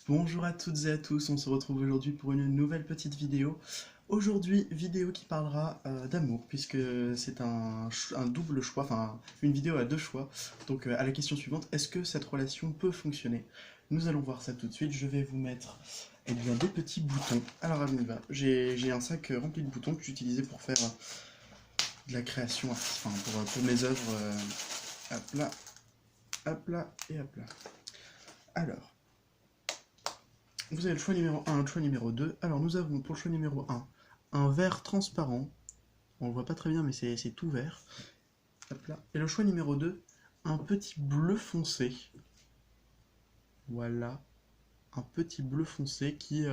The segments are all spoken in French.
Bonjour à toutes et à tous, on se retrouve aujourd'hui pour une nouvelle petite vidéo. Aujourd'hui, vidéo qui parlera d'amour, puisque c'est un double choix, enfin une vidéo à deux choix. Donc à la question suivante, est-ce que cette relation peut fonctionner? Nous allons voir ça tout de suite, je vais vous mettre des petits boutons. Alors on y va, j'ai un sac rempli de boutons que j'utilisais pour faire de la création, enfin pour mes œuvres. Hop là et hop là. Alors. Vous avez le choix numéro 1 et le choix numéro 2. Alors nous avons pour le choix numéro un vert transparent. On le voit pas très bien mais c'est tout vert. Hop là. Et le choix numéro 2, un petit bleu foncé. Voilà. Un petit bleu foncé qui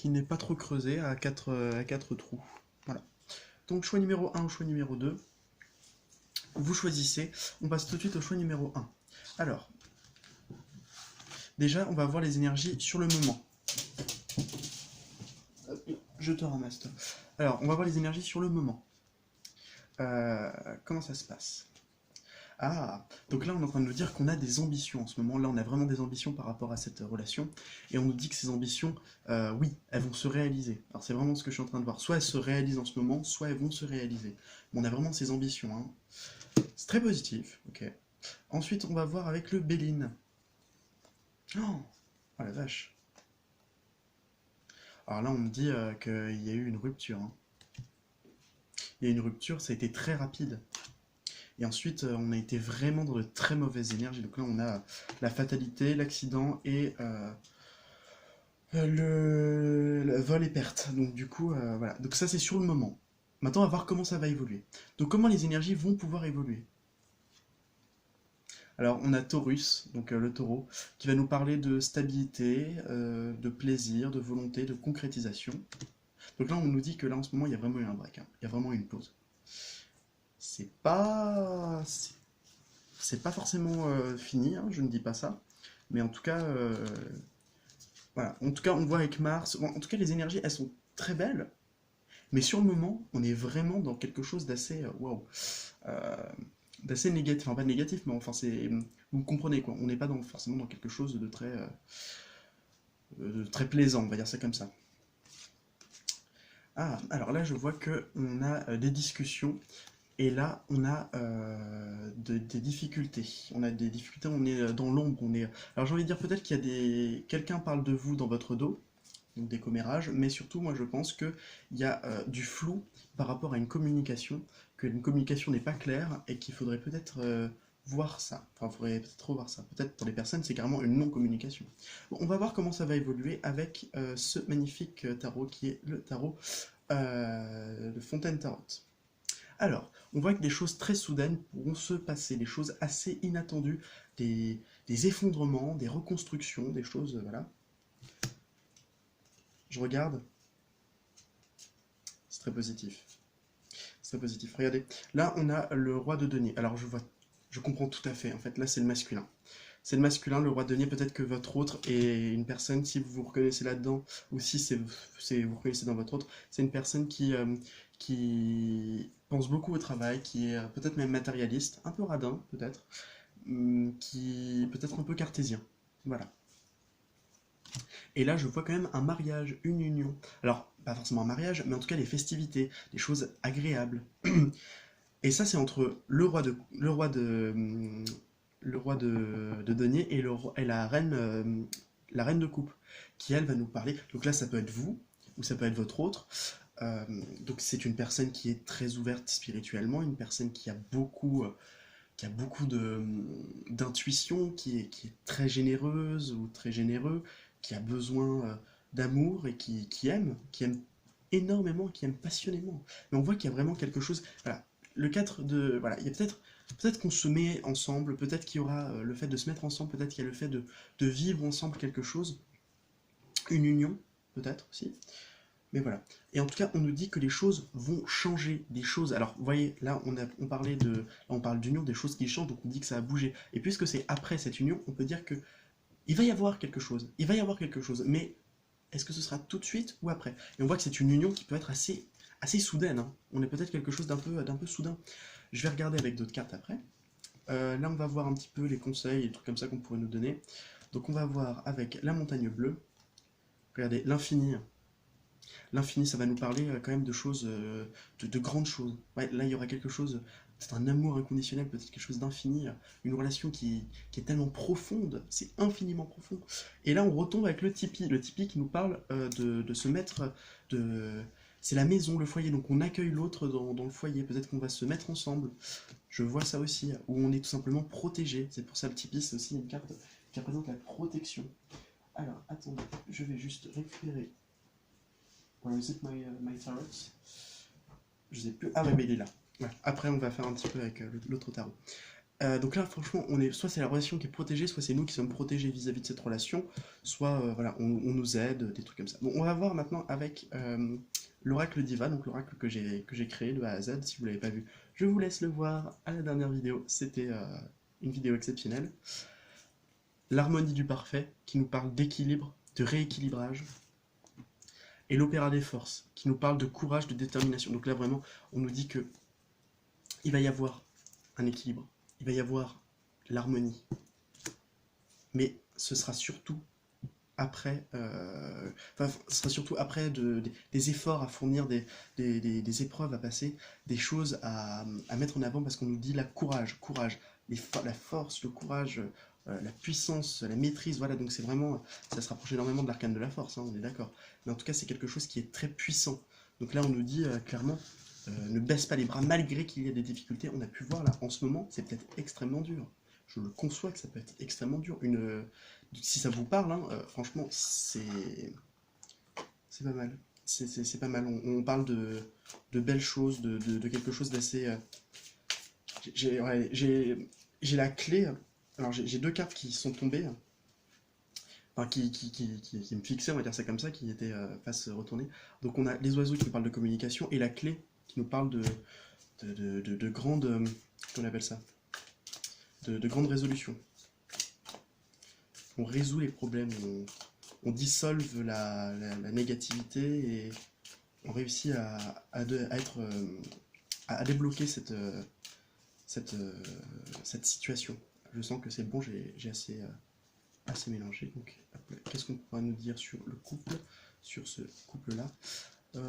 n'est pas trop creusé à 4 trous. Voilà. Donc choix numéro 1 ou choix numéro 2. Vous choisissez. On passe tout de suite au choix numéro 1. Alors, déjà on va voir les énergies sur le moment. Je te ramasse toi. Alors, on va voir les énergies sur le moment. Comment ça se passe? Ah, donc là on est en train de nous dire qu'on a des ambitions en ce moment. Là on a vraiment des ambitions par rapport à cette relation. Et on nous dit que ces ambitions, oui, elles vont se réaliser. Alors c'est vraiment ce que je suis en train de voir. Soit elles se réalisent en ce moment, soit elles vont se réaliser. Mais on a vraiment ces ambitions, hein. C'est très positif, ok. Ensuite on va voir avec le Béline. Oh, oh la vache. Alors là on me dit qu'il y a eu une rupture, hein. Il y a eu une rupture, ça a été très rapide. Et ensuite, on a été vraiment dans de très mauvaises énergies. Donc là, on a la fatalité, l'accident et le vol et perte. Donc du coup, voilà. Donc ça, c'est sur le moment. Maintenant, on va voir comment ça va évoluer. Donc comment les énergies vont pouvoir évoluer. Alors, on a Taurus, donc le taureau, qui va nous parler de stabilité, de plaisir, de volonté, de concrétisation. Donc là, on nous dit que là, en ce moment, il y a vraiment eu un break, hein. Il y a vraiment eu une pause. C'est pas forcément fini, hein, je ne dis pas ça. Mais en tout cas, voilà. En tout cas, on voit avec Mars. Bon, en tout cas, les énergies, elles sont très belles. Mais sur le moment, on est vraiment dans quelque chose d'assez, waouh, euh, d'assez négatif. Enfin, pas négatif, mais enfin, vous comprenez quoi. On n'est pas forcément dans quelque chose de très plaisant, on va dire ça comme ça. Ah, alors là, je vois que on a des discussions. Et là, on a des difficultés. On a des difficultés, on est dans l'ombre. Alors j'ai envie de dire peut-être qu'il y a quelqu'un parle de vous dans votre dos, donc des commérages, mais surtout, moi je pense qu'il y a du flou par rapport à une communication, que une communication n'est pas claire et qu'il faudrait peut-être voir ça. Enfin, il faudrait peut-être revoir ça. Peut-être pour les personnes, c'est carrément une non-communication. Bon, on va voir comment ça va évoluer avec ce magnifique tarot qui est le tarot de Fontaine Tarot. Alors, on voit que des choses très soudaines pourront se passer, des choses assez inattendues, des effondrements, des reconstructions, des choses, voilà. Je regarde, c'est très positif. C'est très positif. Regardez, là on a le roi de denier. Alors je comprends tout à fait. En fait, là c'est le masculin. C'est le masculin, le roi de denier. Peut-être que votre autre est une personne, si vous vous reconnaissez là-dedans, ou si vous vous reconnaissez dans votre autre, c'est une personne qui pense beaucoup au travail, qui est peut-être même matérialiste, un peu radin peut-être, qui peut-être un peu cartésien. Voilà. Et là, je vois quand même un mariage, une union. Alors, pas forcément un mariage, mais en tout cas les festivités, des choses agréables. Et ça, c'est entre le roi de denier et, et la reine de coupe, qui elle va nous parler. Donc là, ça peut être vous, ou ça peut être votre autre. Euh, donc c'est une personne qui est très ouverte spirituellement, une personne qui a beaucoup d'intuition, qui est très généreuse ou très généreux, qui a besoin d'amour et qui aime énormément, qui aime passionnément. Mais on voit qu'il y a vraiment quelque chose. Voilà, le 4 de. Voilà, il y a peut-être qu'on se met ensemble, peut-être qu'il y aura le fait de se mettre ensemble, peut-être qu'il y a le fait de vivre ensemble quelque chose, une union, peut-être aussi. Mais voilà. Et en tout cas, on nous dit que les choses vont changer, des choses. Alors, vous voyez, là, on parle d'union, des choses qui changent, donc on dit que ça a bougé. Et puisque c'est après cette union, on peut dire que il va y avoir quelque chose. Il va y avoir quelque chose. Mais est-ce que ce sera tout de suite ou après? Et on voit que c'est une union qui peut être assez soudaine, hein. On est peut-être quelque chose d'un peu soudain. Je vais regarder avec d'autres cartes après. Là, on va voir un petit peu les conseils, les trucs comme ça qu'on pourrait nous donner. Donc on va voir avec la montagne bleue, regardez, l'infini. L'infini, ça va nous parler quand même de choses, de grandes choses. Ouais, là, il y aura quelque chose, c'est un amour inconditionnel, peut-être quelque chose d'infini, une relation qui est tellement profonde, c'est infiniment profond. Et là, on retombe avec le Tipeee qui nous parle de se mettre, de... C'est la maison, le foyer, donc on accueille l'autre dans le foyer, peut-être qu'on va se mettre ensemble. Je vois ça aussi, où on est tout simplement protégé. C'est pour ça le Tipeee, c'est aussi une carte qui représente la protection. Alors, attendez, je vais juste récupérer. Where is it my tarot? Je sais plus. Ah ouais, mais il est là. Ouais. Après, on va faire un petit peu avec l'autre tarot. Donc là, franchement, soit c'est la relation qui est protégée, soit c'est nous qui sommes protégés vis-à-vis de cette relation, soit voilà, on nous aide, des trucs comme ça. Bon, on va voir maintenant avec l'oracle Diva, donc l'oracle que j'ai créé de A à Z. Si vous l'avez pas vu, je vous laisse le voir à la dernière vidéo. C'était une vidéo exceptionnelle. L'harmonie du parfait, qui nous parle d'équilibre, de rééquilibrage. Et l'opéra des forces, qui nous parle de courage, de détermination. Donc là, vraiment, on nous dit que il va y avoir un équilibre, il va y avoir l'harmonie. Mais ce sera surtout après, ce sera surtout après des efforts à fournir, des épreuves à passer, des choses à mettre en avant, parce qu'on nous dit la courage, la force, le courage, la puissance, la maîtrise, voilà, donc c'est vraiment, ça se rapproche énormément de l'arcane de la force, hein, on est d'accord. Mais en tout cas, c'est quelque chose qui est très puissant. Donc là, on nous dit clairement, ne baisse pas les bras malgré qu'il y ait des difficultés. On a pu voir là, en ce moment, c'est peut-être extrêmement dur. Je le conçois que ça peut être extrêmement dur. Si ça vous parle, hein, franchement, c'est pas mal. C'est pas mal. On parle de belles choses, de quelque chose d'assez. J'ai la clé. Alors j'ai deux cartes qui sont tombées, enfin qui me fixaient, on va dire ça comme ça, qui étaient face retournée. Donc on a les oiseaux qui nous parlent de communication et la clé qui nous parle de grandes. Comment on appelle ça? De grandes résolutions. On résout les problèmes, on dissolve la négativité et on réussit à débloquer cette situation. Je sens que c'est bon, j'ai assez mélangé. Donc, qu'est-ce qu'on pourra nous dire sur le couple, sur ce couple-là? Ouais,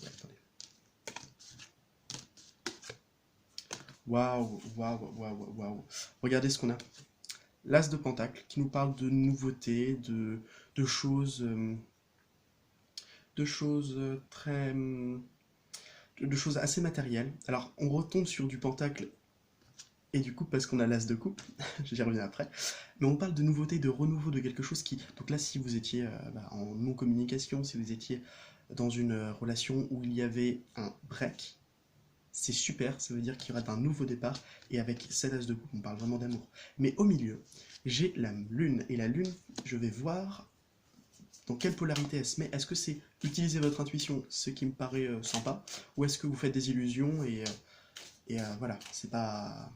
attendez. Waouh, waouh, waouh, waouh. Regardez ce qu'on a. L'As de Pentacle, qui nous parle de nouveautés, de choses, très, de choses assez matérielles. Alors, on retombe sur du Pentacle et du couple parce qu'on a l'As de coupe, j'y reviens après. Mais on parle de nouveautés, de renouveau, de quelque chose qui... Donc là, si vous étiez en non-communication, si vous étiez dans une relation où il y avait un break, c'est super, ça veut dire qu'il y aura un nouveau départ, et avec cette as de coupe, on parle vraiment d'amour. Mais au milieu, j'ai la lune, et la lune, je vais voir dans quelle polarité elle se met. Est-ce que c'est utiliser votre intuition, ce qui me paraît sympa, ou est-ce que vous faites des illusions, et voilà, c'est pas...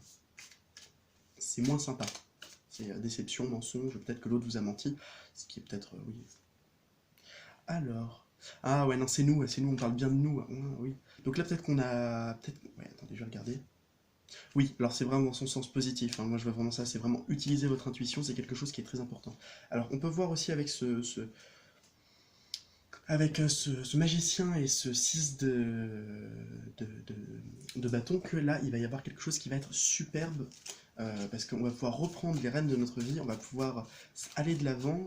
c'est moins sympa. C'est déception, mensonge, peut-être que l'autre vous a menti, ce qui est peut-être... oui. Alors... Ah ouais, non, c'est nous, on parle bien de nous, oui. Donc là, peut-être qu'on a... Ouais, attendez, je vais regarder. Oui, alors c'est vraiment dans son sens positif, hein. Moi je vois vraiment ça, c'est vraiment utiliser votre intuition, c'est quelque chose qui est très important. Alors on peut voir aussi avec ce magicien et ce 6 de, de bâton que là il va y avoir quelque chose qui va être superbe, parce qu'on va pouvoir reprendre les rênes de notre vie, on va pouvoir aller de l'avant,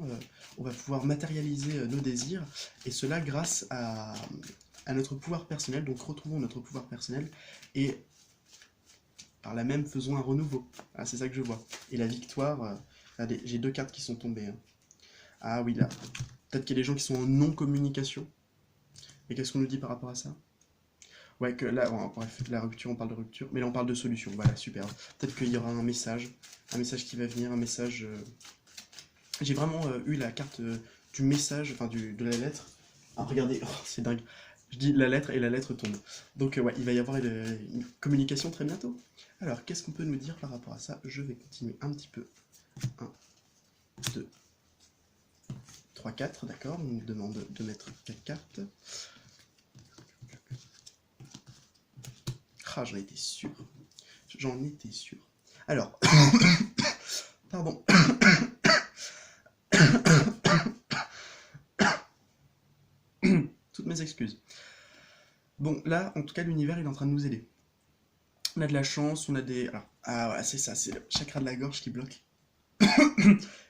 on va pouvoir matérialiser nos désirs, et cela grâce à notre pouvoir personnel. Donc retrouvons notre pouvoir personnel et par là même faisons un renouveau. Ah, c'est ça que je vois. Et la victoire, regardez, j'ai deux cartes qui sont tombées, hein. Ah oui, là, peut-être qu'il y a des gens qui sont en non-communication. Et qu'est-ce qu'on nous dit par rapport à ça? Ouais, que là, bon, bref, la rupture, on parle de rupture, mais là on parle de solution, voilà, super. Peut-être qu'il y aura un message qui va venir, un message... J'ai vraiment eu la carte du message, enfin de la lettre. Ah, regardez, oh, c'est dingue. Je dis la lettre et la lettre tombe. Donc ouais, il va y avoir une communication très bientôt. Alors, qu'est-ce qu'on peut nous dire par rapport à ça? Je vais continuer un petit peu. 1, 2, 3, 4, d'accord. On nous demande de mettre 4 cartes. Ah, j'en étais sûr. J'en étais sûr. Alors, pardon. excuses. Bon, là, en tout cas, l'univers, il est en train de nous aider. On a de la chance, on a des... Alors, ah ouais, c'est ça, c'est le chakra de la gorge qui bloque.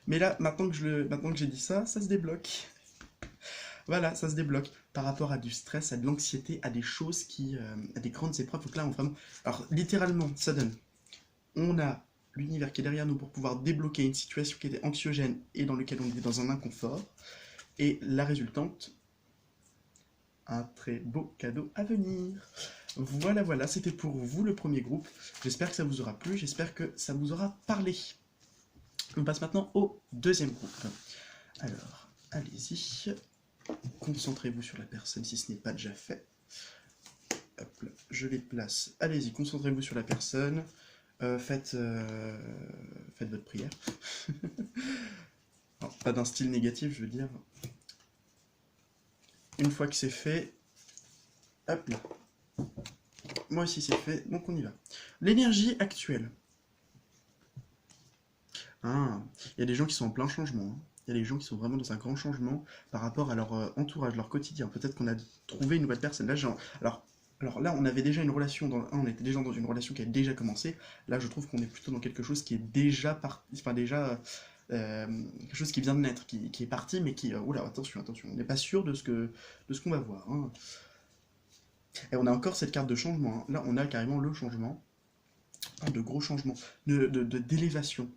Mais là, maintenant que j'ai dit ça, ça se débloque. Voilà, ça se débloque par rapport à du stress, à de l'anxiété, à des choses à des grandes épreuves. Donc là, on vraiment... Alors, littéralement, ça donne. On a l'univers qui est derrière nous pour pouvoir débloquer une situation qui était anxiogène et dans laquelle on était dans un inconfort. Et la résultante, un très beau cadeau à venir. Voilà, voilà, c'était pour vous le premier groupe. J'espère que ça vous aura plu, j'espère que ça vous aura parlé. On passe maintenant au deuxième groupe. Alors, allez-y. Concentrez-vous sur la personne si ce n'est pas déjà fait. Hop là, je les place. Allez-y, concentrez-vous sur la personne. Faites votre prière. Alors, pas d'un style négatif, je veux dire. Une fois que c'est fait, hop là. Moi aussi c'est fait, donc on y va. L'énergie actuelle. Ah, il y a des gens qui sont en plein changement. Hein. Il y a des gens qui sont vraiment dans un grand changement par rapport à leur entourage, leur quotidien. Peut-être qu'on a trouvé une nouvelle personne. Là, alors là, on avait déjà une relation, on était déjà dans une relation qui a déjà commencé. Là, je trouve qu'on est plutôt dans quelque chose qui est déjà quelque chose qui vient de naître, qui est parti, mais qui... oula, attention, attention, on n'est pas sûr de ce qu'on va voir. Hein. Et on a encore cette carte de changement. Hein. Là, on a carrément le changement. On parle de gros changements, d'élévation.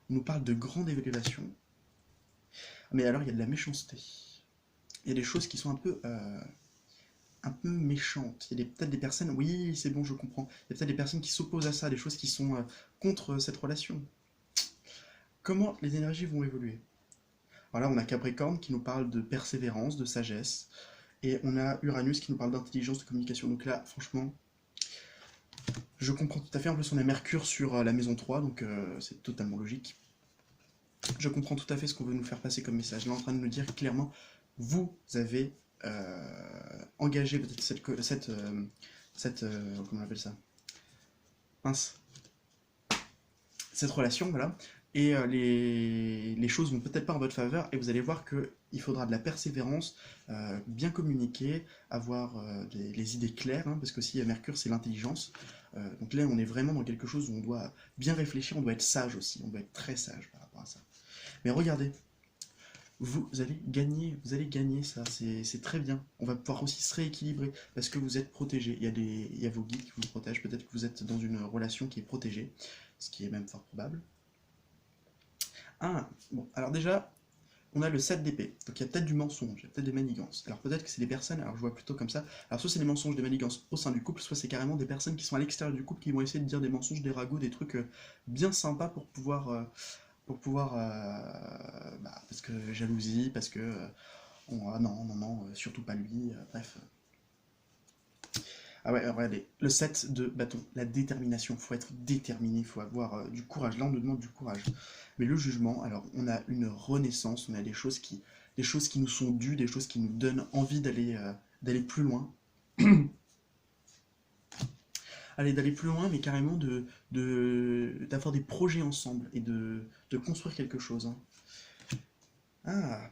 On nous parle de grande élévation. Mais alors, il y a de la méchanceté. Il y a des choses qui sont un peu méchantes. Il y a peut-être des personnes, oui, c'est bon, je comprends. Il y a peut-être des personnes qui s'opposent à ça, des choses qui sont contre cette relation. Comment les énergies vont évoluer? Alors là, on a Capricorne qui nous parle de persévérance, de sagesse. Et on a Uranus qui nous parle d'intelligence, de communication. Donc là, franchement, je comprends tout à fait. En plus, on a Mercure sur la maison 3, donc c'est totalement logique. Je comprends tout à fait ce qu'on veut nous faire passer comme message. Là, en train de nous dire clairement, vous avez engagé peut-être comment on appelle ça? Mince. Cette relation, voilà. Et les choses vont peut-être pas en votre faveur, et vous allez voir qu'il faudra de la persévérance, bien communiquer, avoir les idées claires, hein, parce que si Mercure c'est l'intelligence, donc là on est vraiment dans quelque chose où on doit bien réfléchir, on doit être sage aussi, on doit être très sage par rapport à ça. Mais regardez, vous allez gagner ça, c'est très bien. On va pouvoir aussi se rééquilibrer, parce que vous êtes protégé, il y a vos guides qui vous protègent, peut-être que vous êtes dans une relation qui est protégée, ce qui est même fort probable. Ah, bon, alors déjà, on a le 7 d'épée, donc il y a peut-être du mensonge, il y a peut-être des manigances. Alors peut-être que c'est des personnes, alors je vois plutôt comme ça, alors soit c'est des mensonges, des manigances au sein du couple, soit c'est carrément des personnes qui sont à l'extérieur du couple qui vont essayer de dire des mensonges, des ragots, des trucs bien sympas parce que jalousie, parce que, ah non, non, non, surtout pas lui, bref. Ah ouais, regardez, le 7 de bâton, la détermination, il faut être déterminé, il faut avoir du courage, là on nous demande du courage. Mais le jugement, alors on a une renaissance, on a des choses qui nous sont dues, des choses qui nous donnent envie d'aller plus loin. D'aller plus loin, mais carrément d'avoir des projets ensemble et de construire quelque chose. Hein. Ah,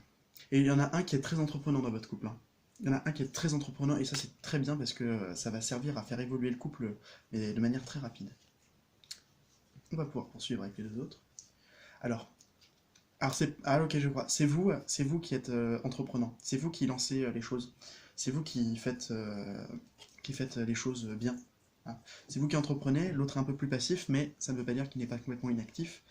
et il y en a un qui est très entreprenant dans votre couple. Hein. Il y en a un qui est très entreprenant et ça c'est très bien parce que ça va servir à faire évoluer le couple mais de manière très rapide. On va pouvoir poursuivre avec les deux autres. Alors ok je crois. C'est vous qui êtes entreprenant. C'est vous qui lancez les choses. C'est vous qui faites les choses bien. Hein. C'est vous qui entreprenez. L'autre est un peu plus passif, mais ça ne veut pas dire qu'il n'est pas complètement inactif.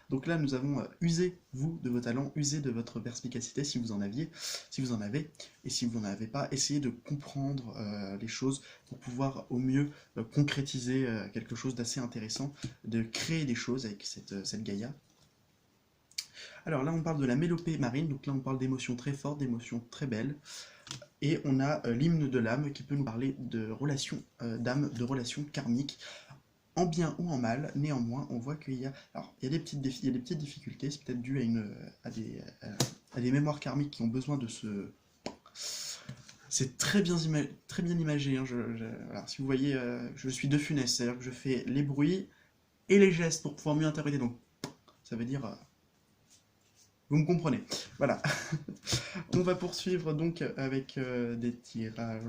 Donc là, nous avons usé, vous, de vos talents, usé de votre perspicacité, si vous en avez, et si vous n'en avez pas, essayez de comprendre les choses pour pouvoir au mieux concrétiser quelque chose d'assez intéressant, de créer des choses avec cette Gaïa. Alors là, on parle de la mélopée marine, donc là, on parle d'émotions très fortes, d'émotions très belles, et on a l'hymne de l'âme qui peut nous parler de relations d'âme, de relations karmiques, en bien ou en mal, néanmoins, on voit qu'il y a, alors, il y a des petites difficultés, c'est peut-être dû à des mémoires karmiques qui ont besoin de se... C'est très bien imagé, hein, alors, si vous voyez, je suis De Funès, c'est-à-dire que je fais les bruits et les gestes pour pouvoir mieux interpréter, donc ça veut dire... Vous me comprenez. Voilà. On va poursuivre donc avec des tirages...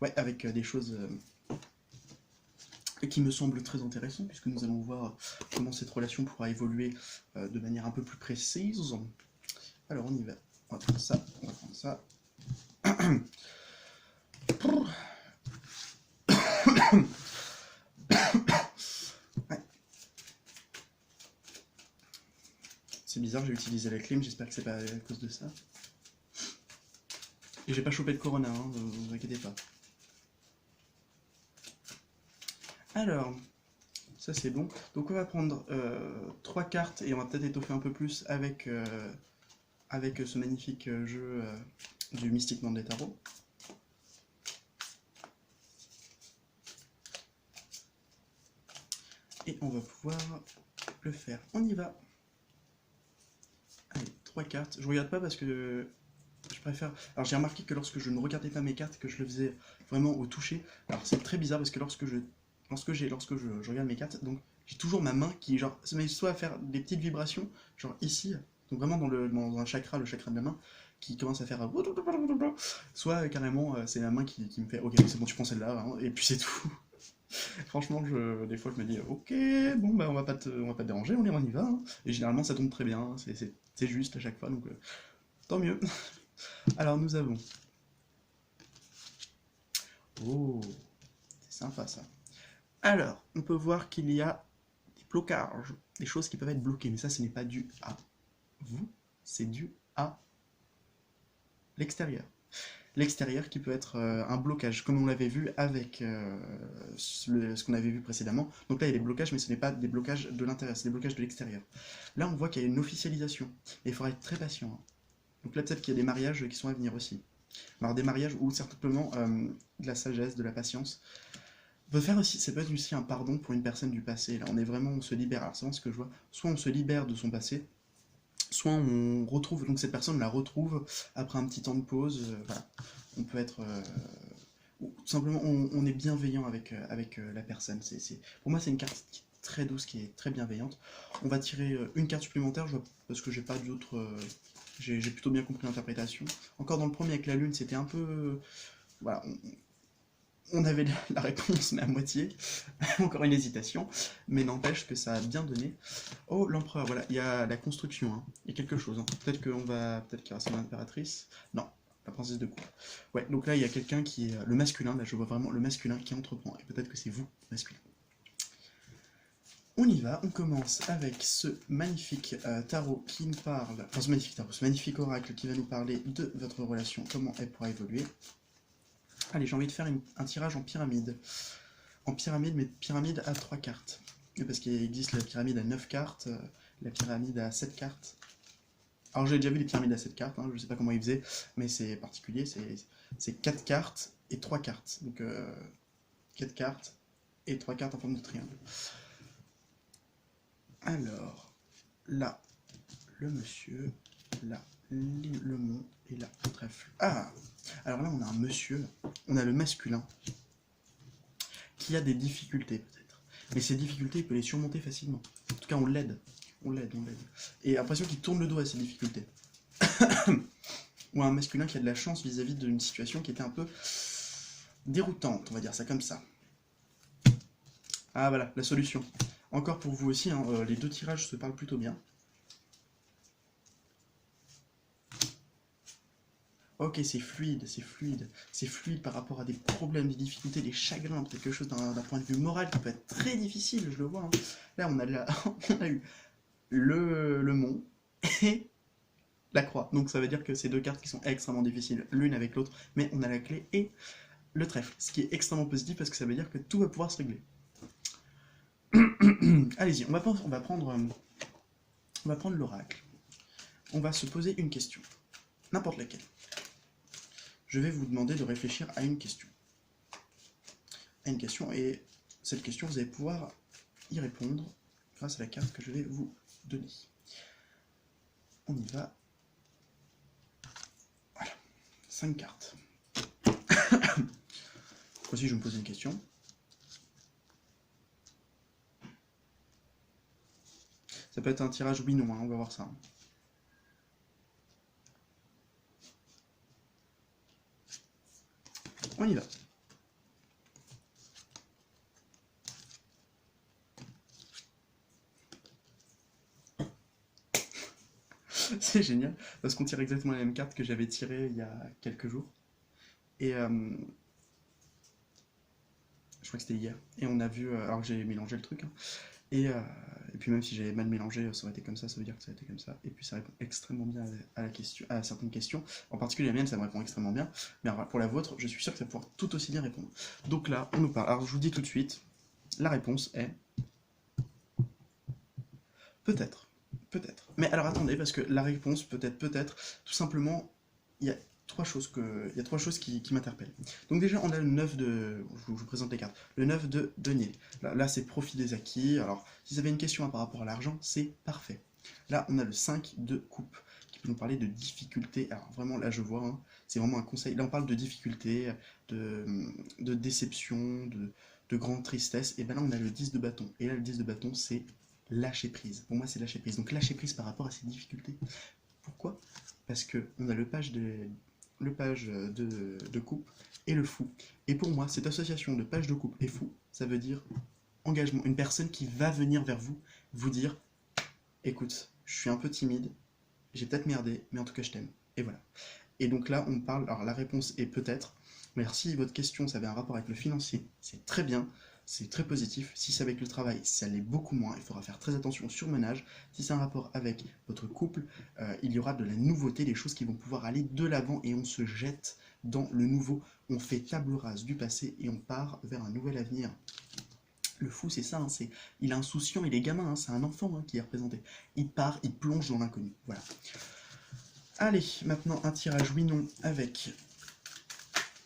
ouais, avec des choses qui me semblent très intéressantes, puisque nous allons voir comment cette relation pourra évoluer de manière un peu plus précise. Alors, on y va. On va prendre ça, on va prendre ça. Ouais. C'est bizarre, j'ai utilisé la clim, j'espère que c'est pas à cause de ça. Et j'ai pas chopé de corona, hein, vous inquiétez pas. Alors, ça c'est bon. Donc on va prendre 3 cartes et on va peut-être étoffer un peu plus avec, avec ce magnifique jeu du Mystic Monde des Tarots. Et on va pouvoir le faire. On y va. Allez, 3 cartes. Je regarde pas parce que je préfère... Alors j'ai remarqué que lorsque je ne regardais pas mes cartes, que je le faisais vraiment au toucher, alors c'est très bizarre parce que lorsque je regarde mes cartes, donc j'ai toujours ma main qui genre se met soit à faire des petites vibrations, genre ici, donc vraiment dans un chakra, le chakra de la main, qui commence à faire soit carrément c'est la main qui me fait ok c'est bon tu prends celle-là hein, et puis c'est tout. Franchement des fois je me dis ok bon bah on va pas te déranger, on y va hein. Et généralement ça tombe très bien, hein. C'est juste à chaque fois donc tant mieux. Alors nous avons... Oh, c'est sympa ça. Alors, on peut voir qu'il y a des blocages, des choses qui peuvent être bloquées, mais ça ce n'est pas dû à vous, c'est dû à l'extérieur. L'extérieur qui peut être un blocage, comme on l'avait vu avec ce qu'on avait vu précédemment. Donc là il y a des blocages, mais ce n'est pas des blocages de l'intérieur, c'est des blocages de l'extérieur. Là on voit qu'il y a une officialisation, et il faudra être très patient, hein. Donc là peut-être qu'il y a des mariages qui sont à venir aussi. Alors des mariages ou certainement de la sagesse, de la patience. On peut faire aussi, ça peut être aussi un pardon pour une personne du passé. Là, on est vraiment, on se libère. Alors c'est vraiment ce que je vois. Soit on se libère de son passé, soit on retrouve, donc cette personne on la retrouve après un petit temps de pause. Voilà. On peut être, ou tout simplement, on est bienveillant avec la personne. Pour moi, c'est une carte qui est très douce, qui est très bienveillante. On va tirer une carte supplémentaire, parce que j'ai pas d'autres. J'ai plutôt bien compris l'interprétation. Encore dans le premier avec la lune, c'était un peu. Voilà, on avait la réponse, mais à moitié. Encore une hésitation. Mais n'empêche que ça a bien donné. Oh, l'empereur, voilà, il y a la construction, hein. Il y a quelque chose, hein. Peut-être qu'il y aura son impératrice. Non, la princesse de coupe. Ouais, donc là, il y a quelqu'un qui est le masculin. Là, je vois vraiment le masculin qui entreprend. Et peut-être que c'est vous, masculin. On y va, on commence avec ce magnifique tarot qui nous parle, enfin ce magnifique tarot, ce magnifique oracle qui va nous parler de votre relation, comment elle pourra évoluer. Allez, j'ai envie de faire un tirage en pyramide. En pyramide, mais pyramide à 3 cartes. Parce qu'il existe la pyramide à 9 cartes, la pyramide à 7 cartes. Alors j'ai déjà vu les pyramides à 7 cartes, hein, je sais pas comment ils faisaient, mais c'est particulier, c'est 4 cartes et 3 cartes. Donc 4 cartes et 3 cartes en forme de triangle. Alors, là, le monsieur, là, le mont, et là, le trèfle. Ah! Alors là, on a un monsieur, on a le masculin, qui a des difficultés, peut-être. Mais ces difficultés, il peut les surmonter facilement. En tout cas, on l'aide. On l'aide. Et l'impression qu'il tourne le dos à ces difficultés. Ou un masculin qui a de la chance vis-à-vis d'une situation qui était un peu déroutante, on va dire ça comme ça. Ah voilà, la solution. Encore pour vous aussi, hein, les deux tirages se parlent plutôt bien. Ok, c'est fluide, c'est fluide par rapport à des problèmes, des difficultés, des chagrins, peut-être quelque chose d'un point de vue moral qui peut être très difficile, je le vois, hein. Là, on a eu le mont et la croix. Donc ça veut dire que c'est deux cartes qui sont extrêmement difficiles, l'une avec l'autre, mais on a la clé et le trèfle, ce qui est extrêmement positif parce que ça veut dire que tout va pouvoir se régler. Allez-y, on va prendre l'oracle. On va se poser une question, n'importe laquelle. Je vais vous demander de réfléchir à une question. Et cette question, vous allez pouvoir y répondre grâce à la carte que je vais vous donner. On y va. Voilà, 5 cartes. Voici, je vais me poser une question. Ça peut être un tirage oui-non, hein, on va voir ça. On y va. C'est génial, parce qu'on tire exactement la même carte que j'avais tirée il y a quelques jours. Et je crois que c'était hier. Et on a vu, alors que j'ai mélangé le truc, hein. Et, euh, et puis même si j'avais mal mélangé, ça aurait été comme ça veut dire que ça a été comme ça. Et puis ça répond extrêmement bien à la question, à certaines questions. En particulier la mienne, ça me répond extrêmement bien. Mais alors, pour la vôtre, je suis sûr que ça va pouvoir tout aussi bien répondre. Donc là, on nous parle. Alors je vous dis tout de suite, la réponse est peut-être. Peut-être. Mais alors attendez, parce que la réponse peut-être, tout simplement, il y a il y a trois choses qui m'interpellent. Donc déjà, on a le 9 de... Je vous présente les cartes. Le 9 de denier. Là, c'est profit des acquis. Alors, si vous avez une question par rapport à l'argent, c'est parfait. Là, on a le 5 de coupe, qui peut nous parler de difficultés. Alors vraiment, là, je vois, hein, c'est vraiment un conseil. Là, on parle de difficultés, de, de déception, de grande tristesse. Et ben là, on a le 10 de bâton. Et là, le 10 de bâton, c'est lâcher prise. Pour moi, c'est lâcher prise. Donc lâcher prise par rapport à ces difficultés. Pourquoi? Parce que on a le page de coupe et le fou. Et pour moi, cette association de page de coupe et fou, ça veut dire engagement. Une personne qui va venir vers vous, vous dire, écoute, je suis un peu timide, j'ai peut-être merdé, mais en tout cas je t'aime. Et voilà. Et donc là, on parle, alors la réponse est peut-être, mais si votre question, ça avait un rapport avec le financier, c'est très bien, c'est très positif. Si c'est avec le travail, ça l'est beaucoup moins, il faudra faire très attention au surmenage. Si c'est un rapport avec votre couple, il y aura de la nouveauté, des choses qui vont pouvoir aller de l'avant et on se jette dans le nouveau. On fait table rase du passé et on part vers un nouvel avenir. Le fou, c'est ça, hein, il est insouciant, il est gamin, hein, c'est un enfant, hein, qui est représenté. Il part, il plonge dans l'inconnu. Voilà. Allez, maintenant un tirage oui-non avec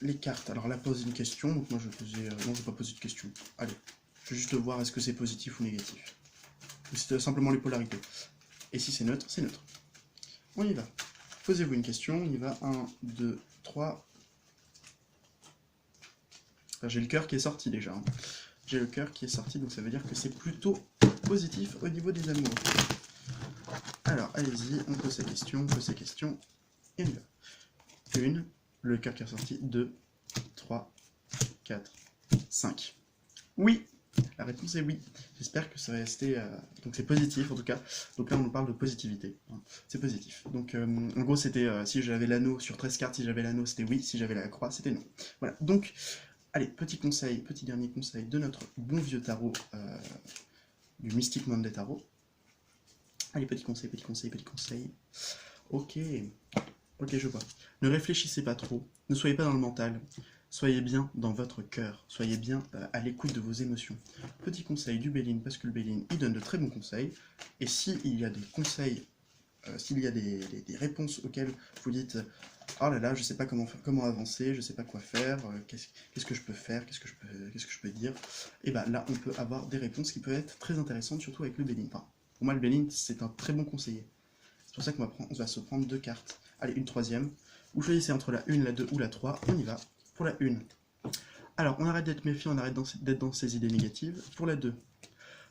les cartes. Alors là, pose une question, donc moi je vais poser... non, je vais pas poser de question. Allez, je vais juste voir est-ce que c'est positif ou négatif. Ou c'est simplement les polarités. Et si c'est neutre, c'est neutre. On y va. Posez-vous une question, on y va. 1, 2, 3. J'ai le cœur qui est sorti déjà, hein. J'ai le cœur qui est sorti, donc ça veut dire que c'est plutôt positif au niveau des amours. Alors, allez-y, on pose ces questions, et on y va. 1, le cœur qui est sorti, 2, 3, 4, 5. Oui, la réponse est oui. J'espère que ça va rester... Donc c'est positif en tout cas. Donc là on nous parle de positivité, hein. C'est positif. Donc en gros c'était si j'avais l'anneau sur 13 cartes, si j'avais l'anneau c'était oui, si j'avais la croix c'était non. Voilà, donc allez, petit conseil, petit dernier conseil de notre bon vieux tarot du Mystic Monday Tarot. Allez, petit conseil, petit conseil, petit conseil. Ok, ok, je vois. Ne réfléchissez pas trop, ne soyez pas dans le mental, soyez bien dans votre cœur, soyez bien à l'écoute de vos émotions. Petit conseil du Béline, parce que le Béline, il donne de très bons conseils, et s'il y a des conseils, s'il y a des réponses auxquelles vous dites « Oh là là, je sais pas comment avancer, je sais pas quoi faire, qu'est-ce que je peux faire, qu'est-ce que je peux dire ?» Et bien là, on peut avoir des réponses qui peuvent être très intéressantes, surtout avec le Béline. Enfin, pour moi, le Béline, c'est un très bon conseiller. C'est pour ça qu'on va se prendre 2 cartes. Allez, une troisième. Vous choisissez entre la 1, la 2 ou la 3. On y va. Pour la 1. Alors, on arrête d'être méfiant, on arrête d'être dans ces idées négatives. Pour la 2,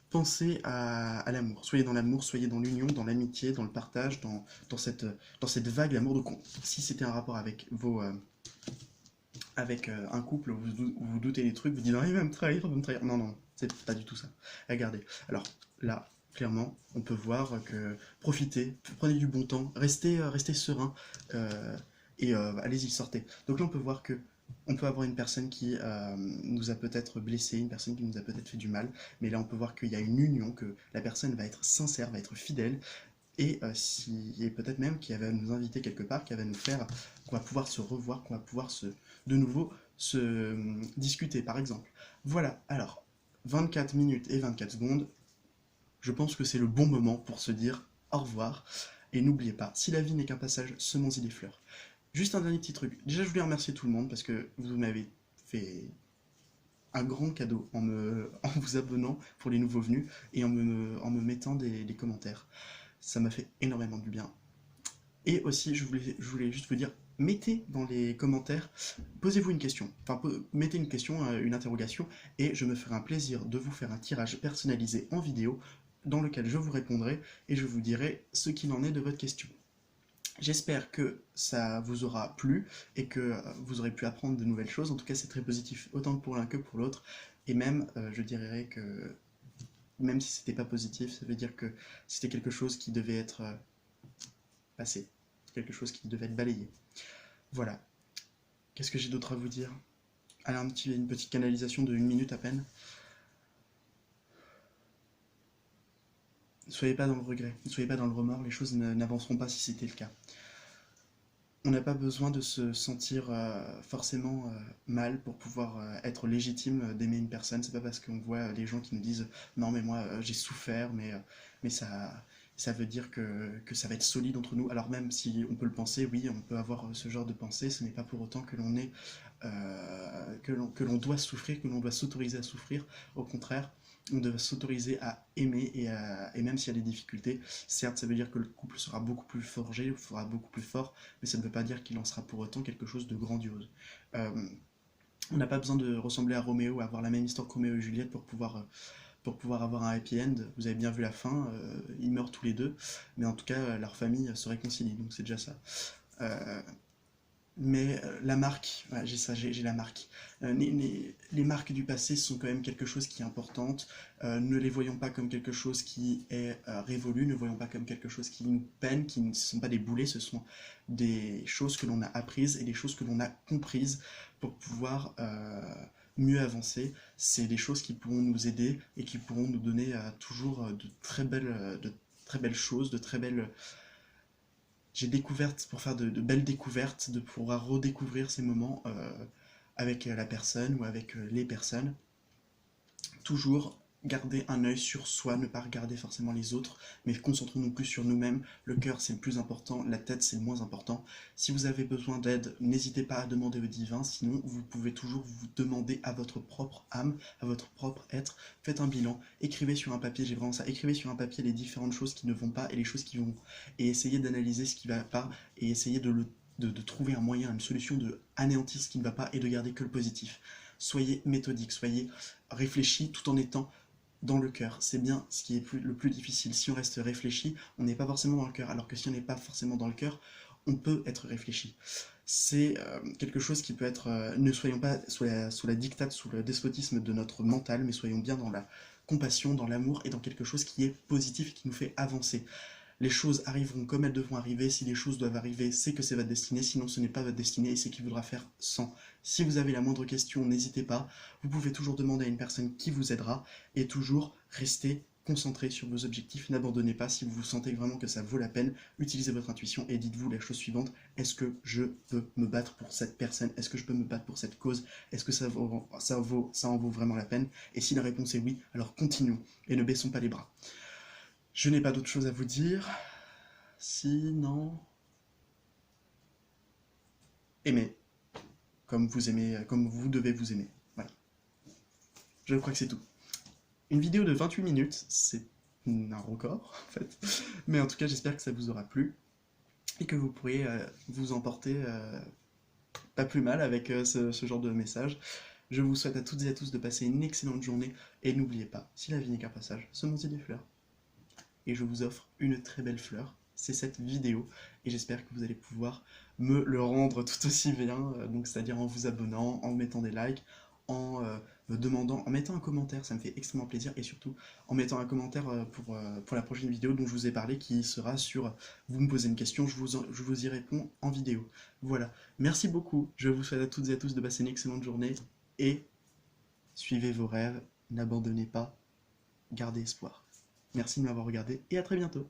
pensez à l'amour. Soyez dans l'amour, soyez dans l'union, dans l'amitié, dans le partage, dans cette vague d'amour. Donc, si c'était un rapport avec avec un couple où vous doutez des trucs, vous dites « Non, il va me trahir, il va me trahir. » Non, non, c'est pas du tout ça. Regardez. Alors, là... Clairement, on peut voir que profitez, prenez du bon temps, restez serein et allez-y, sortez. Donc là, on peut voir que on peut avoir une personne qui nous a peut-être blessé, une personne qui nous a peut-être fait du mal, mais là, on peut voir qu'il y a une union, que la personne va être sincère, va être fidèle, et peut-être même qu'il va nous inviter quelque part, qu'il va nous faire, qu'on va pouvoir se revoir, qu'on va pouvoir de nouveau se discuter, par exemple. Voilà, alors, 24 minutes et 24 secondes. Je pense que c'est le bon moment pour se dire au revoir. Et n'oubliez pas, si la vie n'est qu'un passage, semons-y des fleurs. Juste un dernier petit truc. Déjà, je voulais remercier tout le monde parce que vous m'avez fait un grand cadeau en vous abonnant pour les nouveaux venus et en me mettant des commentaires. Ça m'a fait énormément du bien. Et aussi, je voulais juste vous dire, mettez dans les commentaires, posez-vous une question, enfin mettez une question, une interrogation, et je me ferai un plaisir de vous faire un tirage personnalisé en vidéo dans lequel je vous répondrai et je vous dirai ce qu'il en est de votre question. J'espère que ça vous aura plu et que vous aurez pu apprendre de nouvelles choses. En tout cas, c'est très positif, autant pour l'un que pour l'autre. Et même, je dirais que même si c'était pas positif, ça veut dire que c'était quelque chose qui devait être passé, quelque chose qui devait être balayé. Voilà. Qu'est-ce que j'ai d'autre à vous dire? Allez, une petite canalisation de 1 minute à peine. Ne soyez pas dans le regret, ne soyez pas dans le remords, les choses n'avanceront pas si c'était le cas. On n'a pas besoin de se sentir forcément mal pour pouvoir être légitime d'aimer une personne. C'est pas parce qu'on voit des gens qui nous disent non mais moi j'ai souffert mais ça veut dire que ça va être solide entre nous. Alors même si on peut le penser, oui, on peut avoir ce genre de pensée, ce n'est pas pour autant que l'on est que l'on doit souffrir, que l'on doit s'autoriser à souffrir. Au contraire, on doit s'autoriser à aimer et même s'il y a des difficultés, certes, ça veut dire que le couple sera beaucoup plus forgé, sera beaucoup plus fort, mais ça ne veut pas dire qu'il en sera pour autant quelque chose de grandiose. Euh, on n'a pas besoin de ressembler à Roméo, avoir la même histoire que Roméo et Juliette pour pouvoir avoir un happy end. Vous avez bien vu la fin, ils meurent tous les deux, mais en tout cas, leur famille se réconcilie, donc c'est déjà ça. Euh, mais la marque, ouais, j'ai ça, j'ai la marque. Les marques du passé sont quand même quelque chose qui est importante. Ne les voyons pas comme quelque chose qui est révolu, ne voyons pas comme quelque chose qui nous peine, qui ne sont pas des boulets, ce sont des choses que l'on a apprises et des choses que l'on a comprises pour pouvoir mieux avancer. C'est des choses qui pourront nous aider et qui pourront nous donner toujours de très belles choses, de très belles j'ai découvert pour faire de belles découvertes, de pouvoir redécouvrir ces moments avec la personne ou avec les personnes. Toujours garder un œil sur soi, ne pas regarder forcément les autres, mais concentrons-nous plus sur nous-mêmes. Le cœur, c'est le plus important, la tête, c'est le moins important. Si vous avez besoin d'aide, n'hésitez pas à demander au divin, sinon vous pouvez toujours vous demander à votre propre âme, à votre propre être. Faites un bilan, écrivez sur un papier, j'ai vraiment ça, écrivez sur un papier les différentes choses qui ne vont pas et les choses qui vont, et essayez d'analyser ce qui ne va pas, et essayez de trouver un moyen, une solution de anéantir ce qui ne va pas et de garder que le positif. Soyez méthodique, soyez réfléchi tout en étant dans le cœur. C'est bien ce qui est le plus difficile. Si on reste réfléchi, on n'est pas forcément dans le cœur. Alors que si on n'est pas forcément dans le cœur, on peut être réfléchi. C'est quelque chose qui peut être... ne soyons pas sous la dictate, sous le despotisme de notre mental, mais soyons bien dans la compassion, dans l'amour et dans quelque chose qui est positif et qui nous fait avancer. Les choses arriveront comme elles devront arriver. Si les choses doivent arriver, c'est que c'est votre destinée. Sinon, ce n'est pas votre destinée et c'est qu'il voudra faire sans. Si vous avez la moindre question, n'hésitez pas. Vous pouvez toujours demander à une personne qui vous aidera et toujours rester concentré sur vos objectifs. N'abandonnez pas. Si vous sentez vraiment que ça vaut la peine, utilisez votre intuition et dites-vous la chose suivante. Est-ce que je peux me battre pour cette personne? Est-ce que je peux me battre pour cette cause? Est-ce que ça en vaut vraiment la peine? Et si la réponse est oui, alors continuons et ne baissons pas les bras. Je n'ai pas d'autre chose à vous dire. Sinon, aimez comme vous devez vous aimer. Voilà. Je crois que c'est tout. Une vidéo de 28 minutes, c'est un record en fait. Mais en tout cas, j'espère que ça vous aura plu et que vous pourrez vous emporter pas plus mal avec ce genre de message. Je vous souhaite à toutes et à tous de passer une excellente journée et n'oubliez pas, si la vie n'est qu'un passage, semons-y des fleurs. Et je vous offre une très belle fleur, c'est cette vidéo, et j'espère que vous allez pouvoir me le rendre tout aussi bien, donc c'est-à-dire en vous abonnant, en mettant des likes, en me demandant, en mettant un commentaire, ça me fait extrêmement plaisir, et surtout en mettant un commentaire pour la prochaine vidéo dont je vous ai parlé, qui sera sur, vous me posez une question, je vous y réponds en vidéo. Voilà, merci beaucoup, je vous souhaite à toutes et à tous de passer une excellente journée, et suivez vos rêves, n'abandonnez pas, gardez espoir. Merci de m'avoir regardé et à très bientôt.